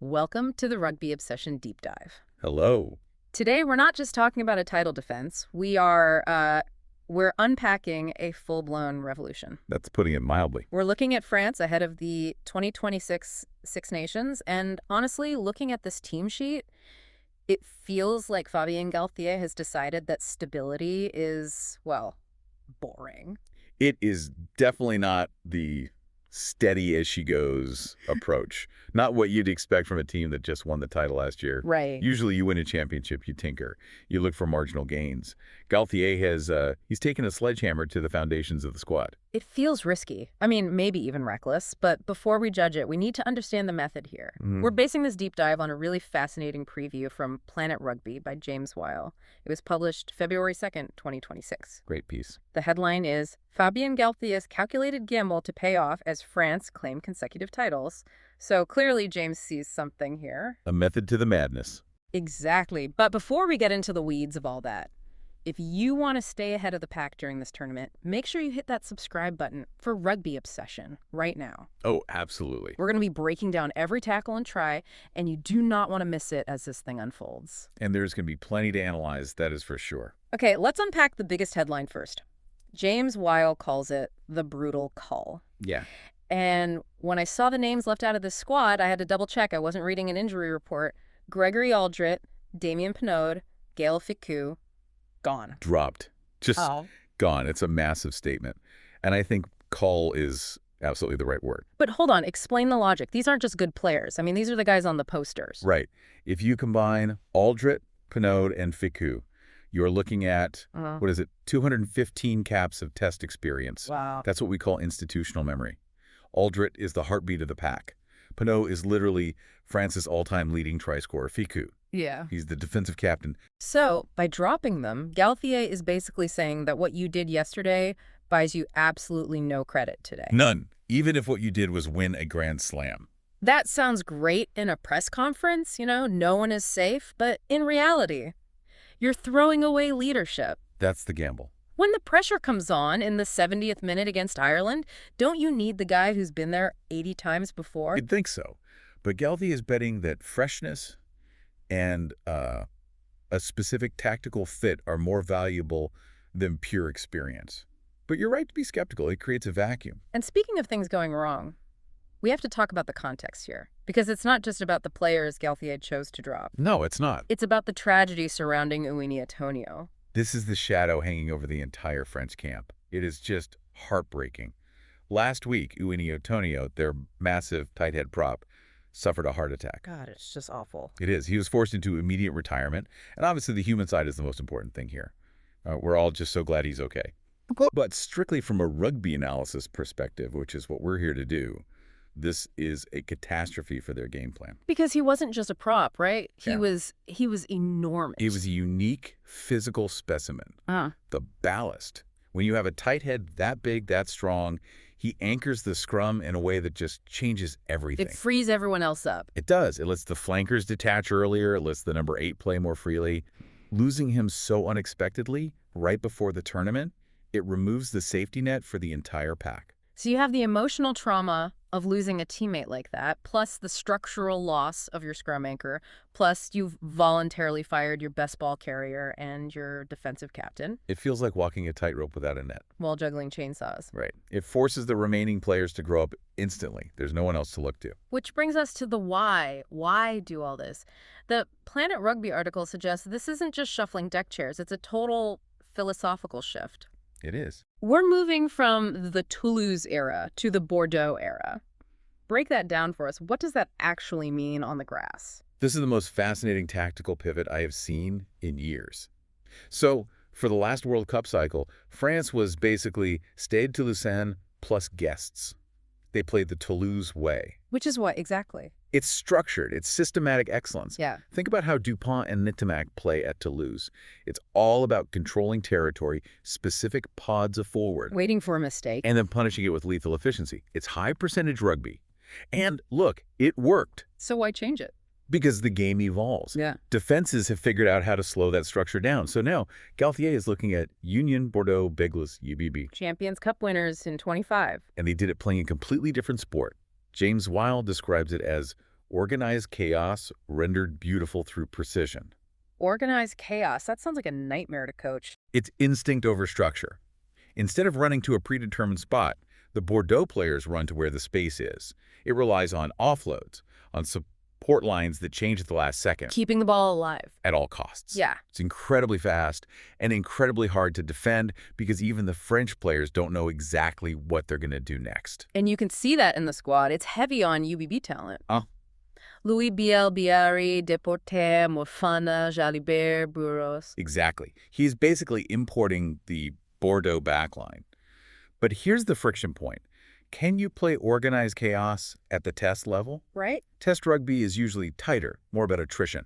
Welcome to the Rugby Obsession Deep Dive. Hello. Today, we're not just talking about a title defense. We're unpacking a full-blown revolution. That's putting it mildly. We're looking at France ahead of the 2026 Six Nations, and honestly, looking at this team sheet, it feels like Fabien Galthié has decided that stability is, well, boring. It is definitely not the steady as she goes approach. Not what you'd expect from a team that just won the title last year. Right. Usually you win a championship, you tinker. You look for marginal gains. Galthié has, he's taken a sledgehammer to the foundations of the squad. It feels risky. I mean, maybe even reckless. But before we judge it, we need to understand the method here. We're basing this deep dive on a really fascinating preview from Planet Rugby by James Weil. It was published February 2nd, 2026. Great piece. The headline is, Fabien Galthié's calculated gamble to pay off as France claim consecutive titles. So clearly James sees something here. A method to the madness. Exactly. But before we get into the weeds of all that, if you want to stay ahead of the pack during this tournament, make sure you hit that subscribe button for Rugby Obsession right now. Oh, absolutely. We're going to be breaking down every tackle and try, and you do not want to miss it as this thing unfolds. And there's going to be plenty to analyze, that is for sure. Okay, let's unpack the biggest headline first. James Weil calls it the brutal cull. Yeah. And when I saw the names left out of this squad, I had to double check. I wasn't reading an injury report. Grégory Alldritt, Damian Penaud, Gaël Fickou, gone. Dropped. Just gone. It's a massive statement. And I think cull is absolutely the right word. But hold on, explain the logic. These aren't just good players. I mean, these are the guys on the posters. Right. If you combine Alldritt, Penaud, and Fickou, you're looking at, 215 caps of test experience. Wow. That's what we call institutional memory. Alldritt is the heartbeat of the pack. Penaud is literally France's all-time leading try scorer. Fickou. Yeah. He's the defensive captain. So, by dropping them, Galthié is basically saying that what you did yesterday buys you absolutely no credit today. None. Even if what you did was win a Grand Slam. That sounds great in a press conference, no one is safe. But in reality, you're throwing away leadership. That's the gamble. When the pressure comes on in the 70th minute against Ireland, don't you need the guy who's been there 80 times before? You'd think so. But Galthié is betting that freshness and a specific tactical fit are more valuable than pure experience. But you're right to be skeptical. It creates a vacuum. And speaking of things going wrong, we have to talk about the context here. Because it's not just about the players Galthié chose to drop. No, it's not. It's about the tragedy surrounding Uini Atonio. This is the shadow hanging over the entire French camp. It is just heartbreaking. Last week, Uini Atonio, their massive tight head prop, suffered a heart attack. God, it's just awful. It is. He was forced into immediate retirement. And obviously the human side is the most important thing here. We're all just so glad he's okay. But strictly from a rugby analysis perspective, which is what we're here to do, this is a catastrophe for their game plan. Because he wasn't just a prop, right? He Yeah. was enormous. He was a unique physical specimen. The ballast. When you have a tight head that big, that strong, he anchors the scrum in a way that just changes everything. It frees everyone else up. It does. It lets the flankers detach earlier. It lets the number 8 play more freely. Losing him so unexpectedly right before the tournament, it removes the safety net for the entire pack. So you have the emotional trauma of losing a teammate like that, plus the structural loss of your scrum anchor, plus you've voluntarily fired your best ball carrier and your defensive captain It feels like walking a tightrope without a net. while juggling chainsaws. Right. It forces the remaining players to grow up instantly. There's no one else to look to. Which brings us to the why. Why do all this? The Planet Rugby article suggests this isn't just shuffling deck chairs. It's a total philosophical shift. It is. We're moving from the Toulouse era to the Bordeaux era. Break that down for us. What does that actually mean on the grass? This is the most fascinating tactical pivot I have seen in years. So, for the last World Cup cycle, France was basically Stade Toulousain plus guests. They played the Toulouse way. Which is what exactly? It's structured. It's systematic excellence. Yeah. Think about how Dupont and Nkanang play at Toulouse. It's all about controlling territory, specific pods of forward, Waiting for a mistake. and then punishing it with lethal efficiency. It's high-percentage rugby. And look, it worked So why change it? because the game evolves. Yeah. Defenses have figured out how to slow that structure down. So now Galthié is looking at Union, Bordeaux-Bègles, UBB. Champions Cup winners in 25. And they did it playing a completely different sport. James Weil describes it as Organized chaos rendered beautiful through precision. Organized chaos. That sounds like a nightmare to coach. It's instinct over structure. Instead of running to a predetermined spot, the Bordeaux players run to where the space is. It relies on offloads, on support lines that change at the last second. Keeping the ball alive. At all costs. Yeah. It's incredibly fast and incredibly hard to defend because even the French players don't know exactly what they're going to do next. And you can see that in the squad. It's heavy on UBB talent. Louis Bielle-Biarrey, Depoortère, Mofana, Jalibert, Burros. Exactly. He's basically importing the Bordeaux backline. But here's the friction point. Can you play organized chaos at the test level? Right. Test rugby is usually tighter, more about attrition.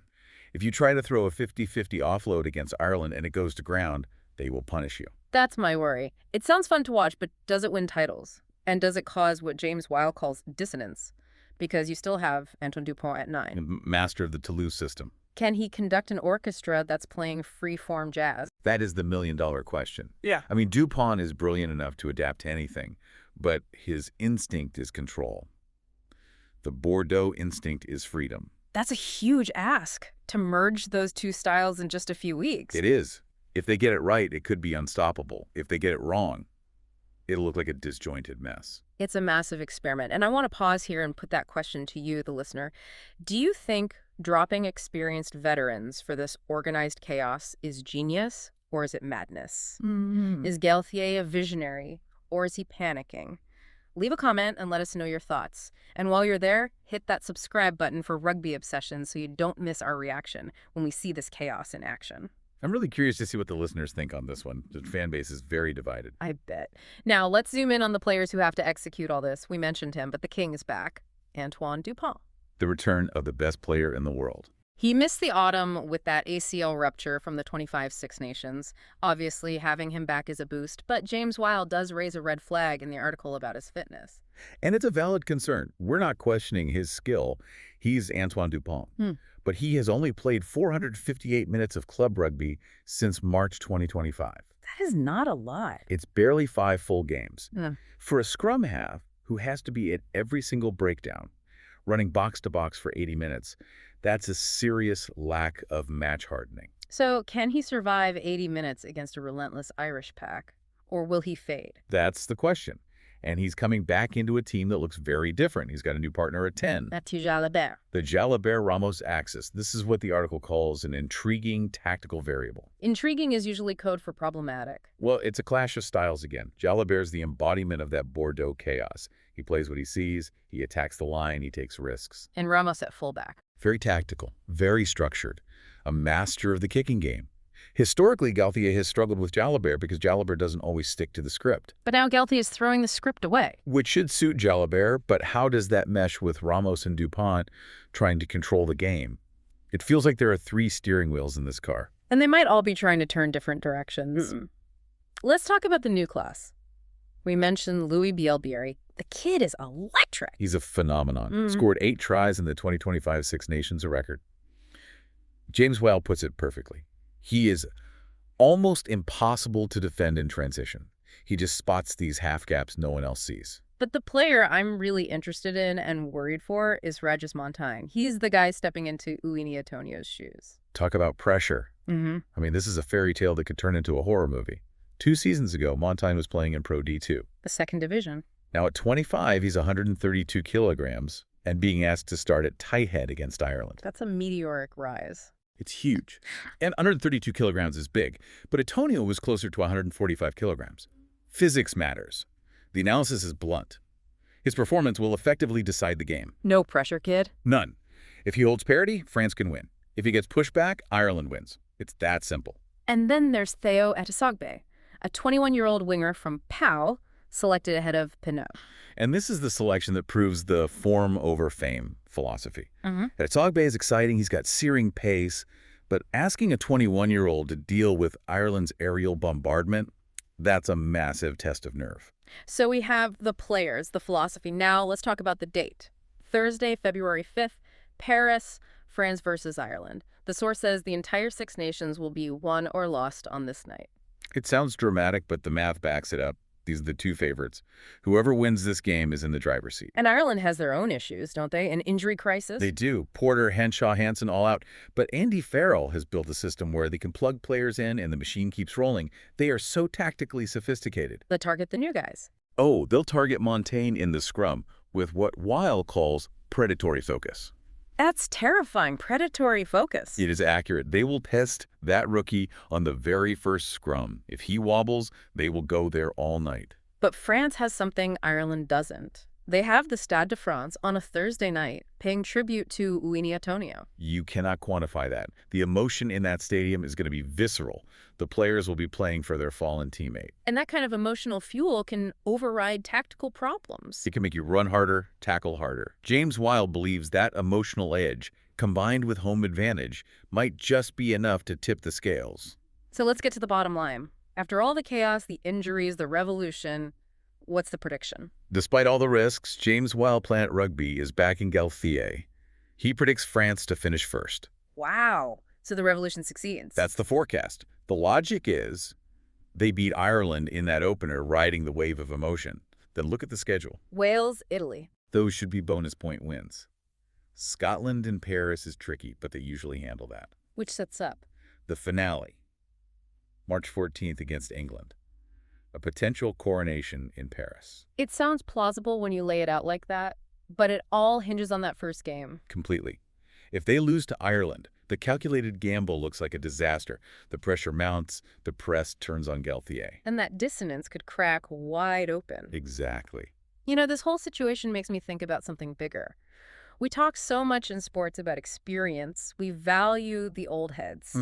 If you try to throw a 50-50 offload against Ireland and it goes to ground, they will punish you. That's my worry. It sounds fun to watch, but does it win titles? And does it cause what James Weil calls dissonance? Because you still have Antoine Dupont at 9. Master of the Toulouse system. Can he conduct an orchestra that's playing free-form jazz? That is the million-dollar question. Yeah. I mean, Dupont is brilliant enough to adapt to anything, but his instinct is control. The Bordeaux instinct is freedom. That's a huge ask, to merge those two styles in just a few weeks. It is. If they get it right, it could be unstoppable. If they get it wrong, it'll look like a disjointed mess. It's a massive experiment. And I want to pause here and put that question to you, the listener. Do you think dropping experienced veterans for this organized chaos is genius, or is it madness? Is Galthié a visionary, or is he panicking? Leave a comment and let us know your thoughts. And while you're there, hit that subscribe button for Rugby Obsession so you don't miss our reaction when we see this chaos in action. I'm really curious to see what the listeners think on this one. The fan base is very divided. I bet. Now, let's zoom in on the players who have to execute all this. We mentioned him, but the king is back. Antoine Dupont. The return of the best player in the world. He missed the autumn with that ACL rupture from the 25 Six Nations. Obviously, having him back is a boost, but James Weil does raise a red flag in the article about his fitness. And it's a valid concern. We're not questioning his skill. He's Antoine Dupont. But he has only played 458 minutes of club rugby since March 2025. That is not a lot. It's barely 5 full games. For a scrum half who has to be at every single breakdown, running box-to-box for 80 minutes, that's a serious lack of match hardening. So can he survive 80 minutes against a relentless Irish pack, or will he fade? That's the question. And he's coming back into a team that looks very different. He's got a new partner at 10. Mathieu Jalibert. The Jalibert-Ramos axis. This is what the article calls an intriguing tactical variable. Intriguing is usually code for problematic. Well, it's a clash of styles again. Jalibert's the embodiment of that Bordeaux chaos. He plays what he sees, he attacks the line, he takes risks. And Ramos at fullback. Very tactical, very structured, a master of the kicking game. Historically, Galthié has struggled with Jalibert because Jalibert doesn't always stick to the script. But now Galthié is throwing the script away. Which should suit Jalibert, but how does that mesh with Ramos and Dupont trying to control the game? It feels like there are 3 steering wheels in this car. And they might all be trying to turn different directions. Let's talk about the new class. We mentioned Louis Bielle-Biarrey. The kid is electric. He's a phenomenon. Scored 8 tries in the 2025 Six Nations, a record. James Weil puts it perfectly. He is almost impossible to defend in transition. He just spots these half gaps no one else sees. But the player I'm really interested in and worried for is Régis Montaigne. He's the guy stepping into Uini Atonio's shoes. Talk about pressure. I mean, this is a fairy tale that could turn into a horror movie. 2 seasons ago, Montaigne was playing in Pro D2. The second division. Now at 25, he's 132 kilograms and being asked to start at tight head against Ireland. That's a meteoric rise. It's huge. And 132 kilograms is big, but Atonio was closer to 145 kilograms. Physics matters. The analysis is blunt. His performance will effectively decide the game. No pressure, kid. None. If he holds parity, France can win. If he gets pushed back, Ireland wins. It's that simple. And then there's Théo Attissogbé, a 21-year-old winger from POW, selected ahead of Penaud. And this is the selection that proves the form over fame philosophy. Attissogbé is exciting, he's got searing pace, but asking a 21-year-old to deal with Ireland's aerial bombardment, that's a massive test of nerve. So we have the players, the philosophy. Now let's talk about the date. Thursday, February 5th, Paris, France versus Ireland. The source says the entire Six Nations will be won or lost on this night. It sounds dramatic, but the math backs it up. These are the two favorites. Whoever wins this game is in the driver's seat. And Ireland has their own issues, don't they? An injury crisis? They do. Porter, Henshaw, Hansen all out. But Andy Farrell has built a system where they can plug players in and the machine keeps rolling. They are so tactically sophisticated. They target the new guys. Oh, they'll target Montaigne in the scrum with what Weil calls predatory focus. That's terrifying. Predatory focus. It is accurate. They will test that rookie on the very first scrum. If he wobbles, they will go there all night. But France has something Ireland doesn't. They have the Stade de France on a Thursday night, paying tribute to Uini Atonio. You cannot quantify that. The emotion in that stadium is going to be visceral. The players will be playing for their fallen teammate. And that kind of emotional fuel can override tactical problems. It can make you run harder, tackle harder. James Weil believes that emotional edge, combined with home advantage, might just be enough to tip the scales. So let's get to the bottom line. After all the chaos, the injuries, the revolution, what's the prediction? Despite all the risks, James Weil Planet Rugby is backing Galthié. He predicts France to finish first. Wow. So the revolution succeeds. That's the forecast. The logic is they beat Ireland in that opener, riding the wave of emotion. Then look at the schedule. Wales, Italy. Those should be bonus point wins. Scotland and Paris is tricky, but they usually handle that. Which sets up? The finale, March 14th against England. A potential coronation in Paris. It sounds plausible when you lay it out like that, but it all hinges on that first game. Completely. If they lose to Ireland, the calculated gamble looks like a disaster. The pressure mounts, the press turns on Galthié. And that dissonance could crack wide open. Exactly. You know, this whole situation makes me think about something bigger. We talk so much in sports about experience. We value the old heads.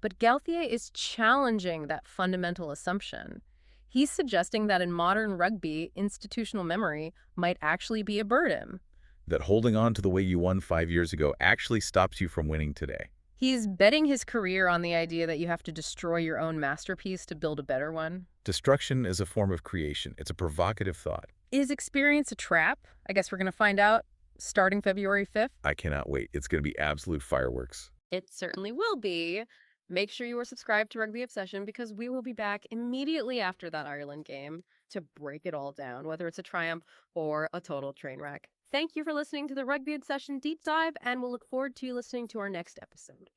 But Galthié is challenging that fundamental assumption. He's suggesting that in modern rugby, institutional memory might actually be a burden. That holding on to the way you won 5 years ago actually stops you from winning today. He's betting his career on the idea that you have to destroy your own masterpiece to build a better one. Destruction is a form of creation. It's a provocative thought. Is experience a trap? I guess we're going to find out starting February 5th. I cannot wait. It's going to be absolute fireworks. It certainly will be. Make sure you are subscribed to Rugby Obsession because we will be back immediately after that Ireland game to break it all down, whether it's a triumph or a total train wreck. Thank you for listening to the Rugby Obsession Deep Dive, and we'll look forward to you listening to our next episode.